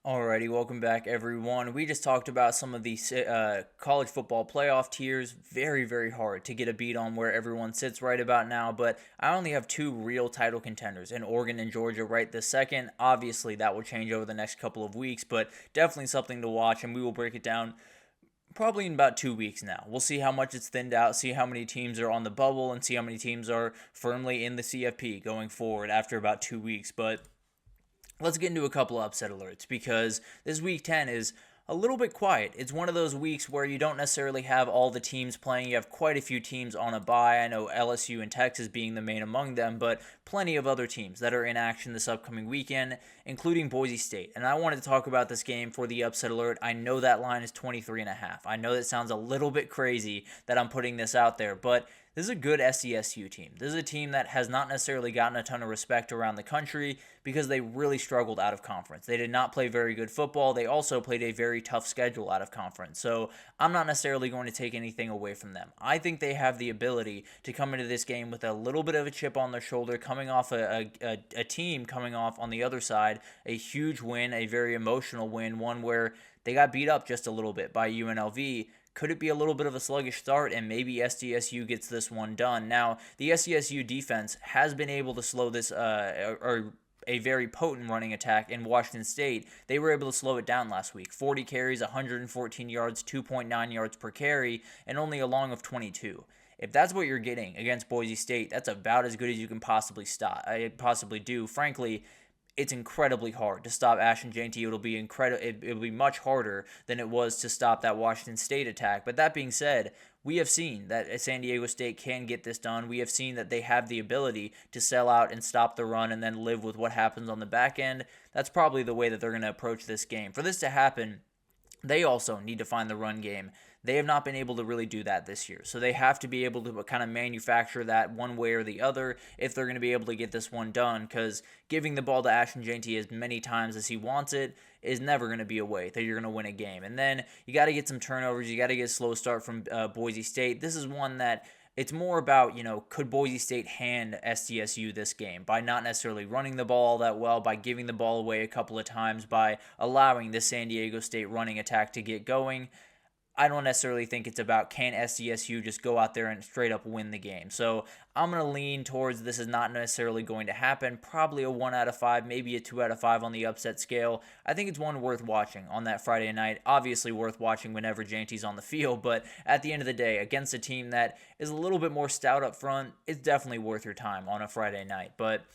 Alrighty, welcome back, everyone. We just talked about some of the college football playoff tiers. Very, very hard to get a beat on where everyone sits right about now, but I only have two real title contenders in Oregon and Georgia right this second. Obviously, that will change over the next couple of weeks, but definitely something to watch, and we will break it down probably in about 2 weeks now. We'll see how much it's thinned out, see how many teams are on the bubble, and see how many teams are firmly in the CFP going forward after about 2 weeks, but let's get into a couple of upset alerts because this week 10 is a little bit quiet. It's one of those weeks where you don't necessarily have all the teams playing. You have quite a few teams on a bye. I know LSU and Texas being the main among them, but plenty of other teams that are in action this upcoming weekend, including Boise State. And I wanted to talk about this game for the upset alert. I know that line is 23.5. I know that sounds a little bit crazy that I'm putting this out there, but this is a good SDSU team. This is a team that has not necessarily gotten a ton of respect around the country because they really struggled out of conference. They did not play very good football. They also played a very tough schedule out of conference. So I'm not necessarily going to take anything away from them. I think they have the ability to come into this game with a little bit of a chip on their shoulder, coming off a team coming off on the other side, a huge win, a very emotional win, one where they got beat up just a little bit by UNLV. Could it be a little bit of a sluggish start and maybe SDSU gets this one done? Now, the SDSU defense has been able to slow this or a very potent running attack in Washington State. They were able to slow it down last week. 40 carries, 114 yards, 2.9 yards per carry, and only a long of 22. If that's what you're getting against Boise State, that's about as good as you can possibly do. Frankly, it's incredibly hard to stop Ashton Jeanty. It'll be much harder than it was to stop that Washington State attack. But that being said, we have seen that San Diego State can get this done. We have seen that they have the ability to sell out and stop the run and then live with what happens on the back end. That's probably the way that they're going to approach this game. For this to happen, they also need to find the run game. They have not been able to really do that this year. So they have to be able to kind of manufacture that one way or the other if they're going to be able to get this one done, because giving the ball to Ashton Jeanty as many times as he wants it is never going to be a way that you're going to win a game. And then you got to get some turnovers. You got to get a slow start from Boise State. This is one that it's more about, could Boise State hand SDSU this game by not necessarily running the ball all that well, by giving the ball away a couple of times, by allowing the San Diego State running attack to get going. I don't necessarily think it's about can SDSU just go out there and straight up win the game. So I'm going to lean towards this is not necessarily going to happen. Probably a 1 out of 5, maybe a 2 out of 5 on the upset scale. I think it's one worth watching on that Friday night. Obviously worth watching whenever Jeanty's on the field, but at the end of the day, against a team that is a little bit more stout up front, it's definitely worth your time on a Friday night. But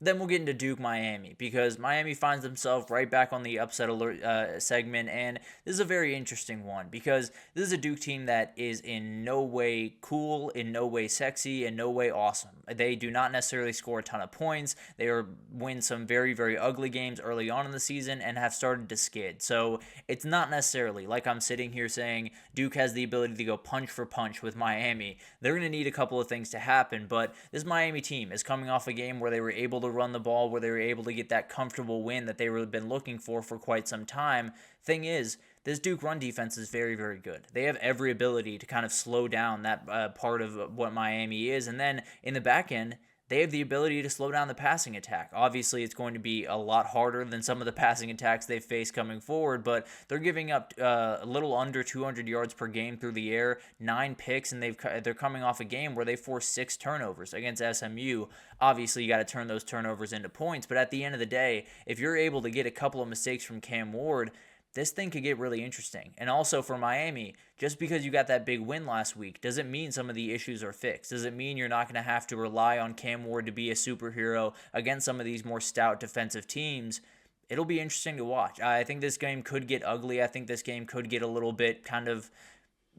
then we'll get into Duke-Miami, because Miami finds themselves right back on the upset alert segment, and this is a very interesting one, because this is a Duke team that is in no way cool, in no way sexy, in no way awesome. They do not necessarily score a ton of points. They win some very, very ugly games early on in the season and have started to skid. So it's not necessarily like I'm sitting here saying Duke has the ability to go punch for punch with Miami. They're going to need a couple of things to happen, but this Miami team is coming off a game where they were able to run the ball, where they were able to get that comfortable win that they have been looking for quite some time. Thing is, this Duke run defense is very, very good. They have every ability to kind of slow down that part of what Miami is. And then in the back end, they have the ability to slow down the passing attack. Obviously, it's going to be a lot harder than some of the passing attacks they've faced coming forward, but they're giving up a little under 200 yards per game through the air, 9 picks, and they're coming off a game where they forced 6 turnovers against SMU. Obviously, you got to turn those turnovers into points, but at the end of the day, if you're able to get a couple of mistakes from Cam Ward, this thing could get really interesting. And also for Miami, just because you got that big win last week doesn't mean some of the issues are fixed. Doesn't mean you're not going to have to rely on Cam Ward to be a superhero against some of these more stout defensive teams. It'll be interesting to watch. I think this game could get ugly. I think this game could get a little bit kind of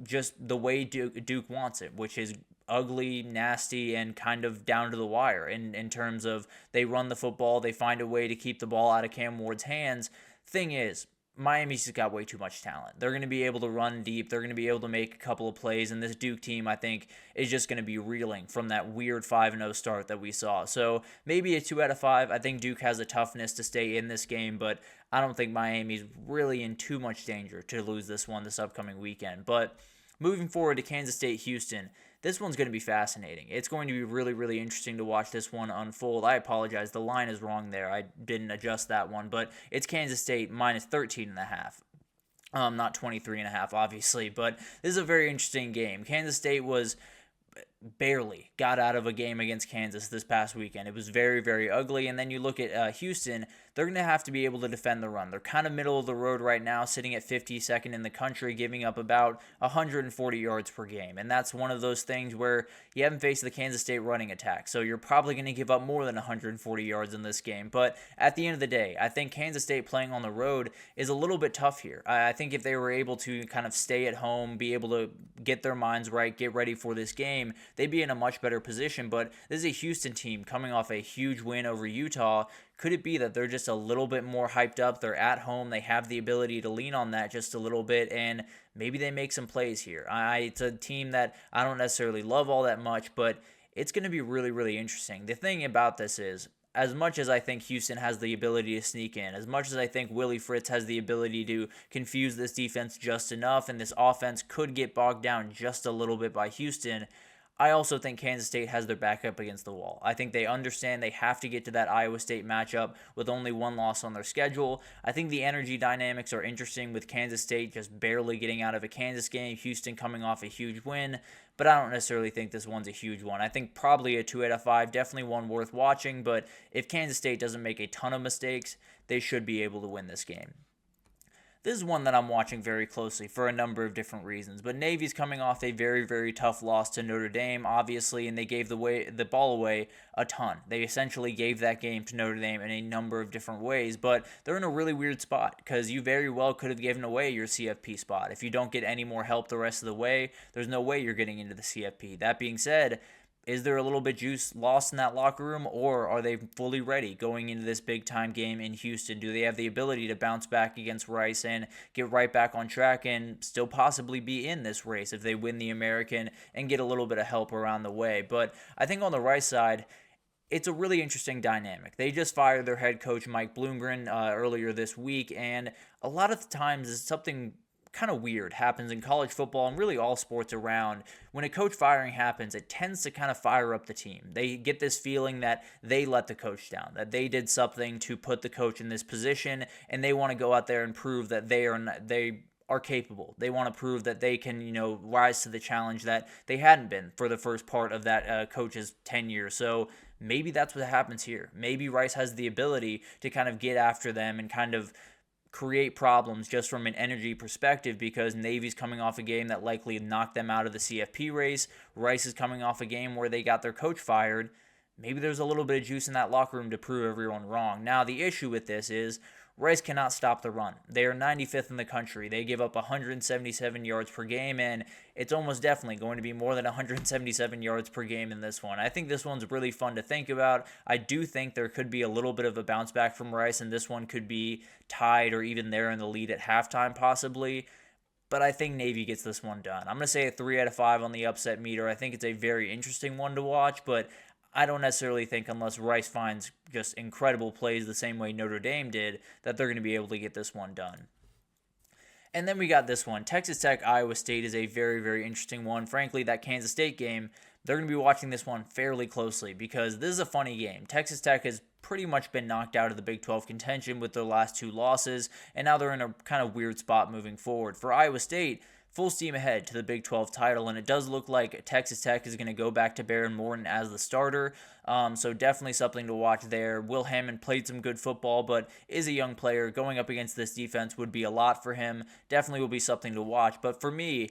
just the way Duke wants it, which is ugly, nasty, and kind of down to the wire in terms of they run the football, they find a way to keep the ball out of Cam Ward's hands. Thing is, Miami's just got way too much talent. They're going to be able to run deep. They're going to be able to make a couple of plays. And this Duke team, I think, is just going to be reeling from that weird 5-0 start that we saw. So maybe a 2 out of 5. I think Duke has the toughness to stay in this game, but I don't think Miami's really in too much danger to lose this one this upcoming weekend. But Moving forward to Kansas State, Houston, this one's going to be fascinating. It's going to be really, really interesting to watch this one unfold. I apologize. The line is wrong there. I didn't adjust that one, but it's Kansas State minus 13.5. Not 23.5, obviously, but this is a very interesting game. Kansas State was barely got out of a game against Kansas this past weekend. It was very, very ugly. And then you look at Houston, they're going to have to be able to defend the run. They're kind of middle of the road right now, sitting at 52nd in the country, giving up about 140 yards per game. And that's one of those things where you haven't faced the Kansas State running attack. So you're probably going to give up more than 140 yards in this game. But at the end of the day, I think Kansas State playing on the road is a little bit tough here. I think if they were able to kind of stay at home, be able to get their minds right, get ready for this game, they'd be in a much better position. But this is a Houston team coming off a huge win over Utah. Could it be that they're just a little bit more hyped up? They're at home. They have the ability to lean on that just a little bit, and maybe they make some plays here. It's a team that I don't necessarily love all that much, but it's going to be really, really interesting. The thing about this is, as much as I think Houston has the ability to sneak in, as much as I think Willie Fritz has the ability to confuse this defense just enough, and this offense could get bogged down just a little bit by Houston, I also think Kansas State has their back up against the wall. I think they understand they have to get to that Iowa State matchup with only one loss on their schedule. I think the energy dynamics are interesting with Kansas State just barely getting out of a Kansas game, Houston coming off a huge win, but I don't necessarily think this one's a huge one. I think probably a 2 out of 5, definitely one worth watching, but if Kansas State doesn't make a ton of mistakes, they should be able to win this game. This is one that I'm watching very closely for a number of different reasons. But Navy's coming off a very, very tough loss to Notre Dame, obviously, and they gave the ball away a ton. They essentially gave that game to Notre Dame in a number of different ways, but they're in a really weird spot because you very well could have given away your CFP spot. If you don't get any more help the rest of the way, there's no way you're getting into the CFP. That being said, is there a little bit juice lost in that locker room, or are they fully ready going into this big-time game in Houston? Do they have the ability to bounce back against Rice and get right back on track and still possibly be in this race if they win the American and get a little bit of help around the way? But I think on the Rice side, it's a really interesting dynamic. They just fired their head coach, Mike Bloomgren, earlier this week, and a lot of the times it's something kind of weird happens in college football and really all sports around. When a coach firing happens, it tends to kind of fire up the team. They get this feeling that they let the coach down, that they did something to put the coach in this position, and they want to go out there and prove that they are capable. They want to prove that they can, rise to the challenge that they hadn't been for the first part of that coach's tenure. So maybe that's what happens here. Maybe Rice has the ability to kind of get after them and kind of create problems just from an energy perspective, because Navy's coming off a game that likely knocked them out of the CFP race. Rice is coming off a game where they got their coach fired. Maybe there's a little bit of juice in that locker room to prove everyone wrong. Now, the issue with this is Rice cannot stop the run. They are 95th in the country. They give up 177 yards per game, and it's almost definitely going to be more than 177 yards per game in this one. I think this one's really fun to think about. I do think there could be a little bit of a bounce back from Rice, and this one could be tied or even there in the lead at halftime possibly. But I think Navy gets this one done. I'm going to say a 3 out of 5 on the upset meter. I think it's a very interesting one to watch, but I don't necessarily think, unless Rice finds just incredible plays the same way Notre Dame did, that they're going to be able to get this one done. And then we got this one. Texas Tech, Iowa State is a very, very interesting one. Frankly, that Kansas State game, they're going to be watching this one fairly closely because this is a funny game. Texas Tech has pretty much been knocked out of the Big 12 contention with their last 2 losses, and now they're in a kind of weird spot moving forward. For Iowa State, full steam ahead to the Big 12 title, and it does look like Texas Tech is going to go back to Baron Morton as the starter, so definitely something to watch there. Will Hammond played some good football, but is a young player. Going up against this defense would be a lot for him. Definitely will be something to watch, but for me,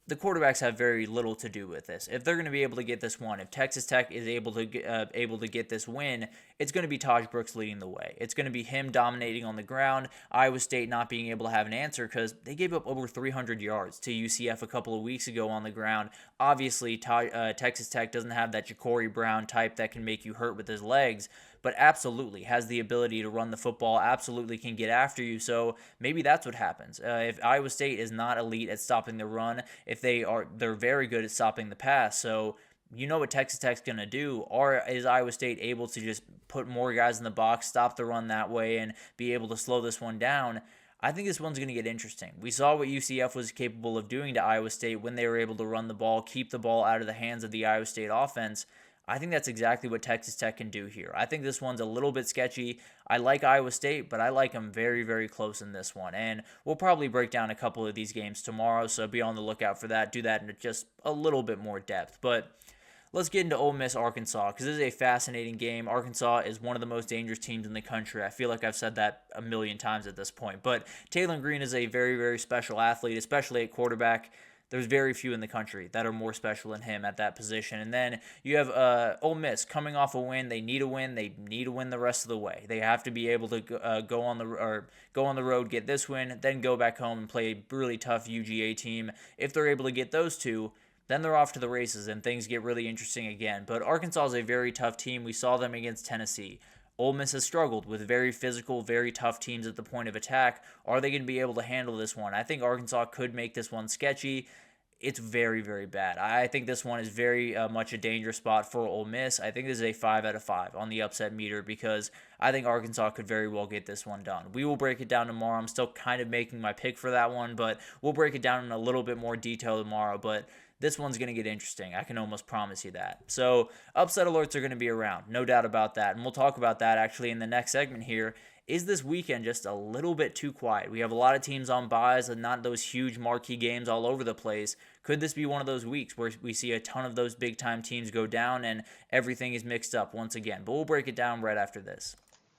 the quarterbacks have very little to do with this. If they're going to be able to get this one, if Texas Tech is able to get this win, it's going to be Taj Brooks leading the way. It's going to be him dominating on the ground. Iowa State not being able to have an answer because they gave up over 300 yards to UCF a couple of weeks ago on the ground. Obviously, Texas Tech doesn't have that Ja'Cory Brown type that can make you hurt with his legs, but absolutely has the ability to run the football, absolutely can get after you, so maybe that's what happens. If Iowa State is not elite at stopping the run, if they're very good at stopping the pass, so you know what Texas Tech's going to do, or is Iowa State able to just put more guys in the box, stop the run that way, and be able to slow this one down? I think this one's going to get interesting. We saw what UCF was capable of doing to Iowa State when they were able to run the ball, keep the ball out of the hands of the Iowa State offense. I think that's exactly what Texas Tech can do here. I think this one's a little bit sketchy. I like Iowa State, but I like them very, very close in this one. And we'll probably break down a couple of these games tomorrow, so be on the lookout for that. Do that in just a little bit more depth. But let's get into Ole Miss, Arkansas, because this is a fascinating game. Arkansas is one of the most dangerous teams in the country. I feel like I've said that a million times at this point. But Taylor Green is a very, very special athlete, especially at quarterback. There's very few in the country that are more special than him at that position. And then you have Ole Miss coming off a win. They need a win. They need to win the rest of the way. They have to be able to go on the road, get this win, then go back home and play a really tough UGA team. If they're able to get those two, then they're off to the races and things get really interesting again. But Arkansas is a very tough team. We saw them against Tennessee. Ole Miss has struggled with very physical, very tough teams at the point of attack. Are they going to be able to handle this one? I think Arkansas could make this one sketchy. It's very, very bad. I think this one is very much a dangerous spot for Ole Miss. I think this is a 5 out of 5 on the upset meter because I think Arkansas could very well get this one done. We will break it down tomorrow. I'm still kind of making my pick for that one, but we'll break it down in a little bit more detail tomorrow. But this one's going to get interesting. I can almost promise you that. So upset alerts are going to be around, no doubt about that. And we'll talk about that actually in the next segment here. Is this weekend just a little bit too quiet? We have a lot of teams on byes and not those huge marquee games all over the place. Could this be one of those weeks where we see a ton of those big-time teams go down and everything is mixed up once again? But we'll break it down right after this.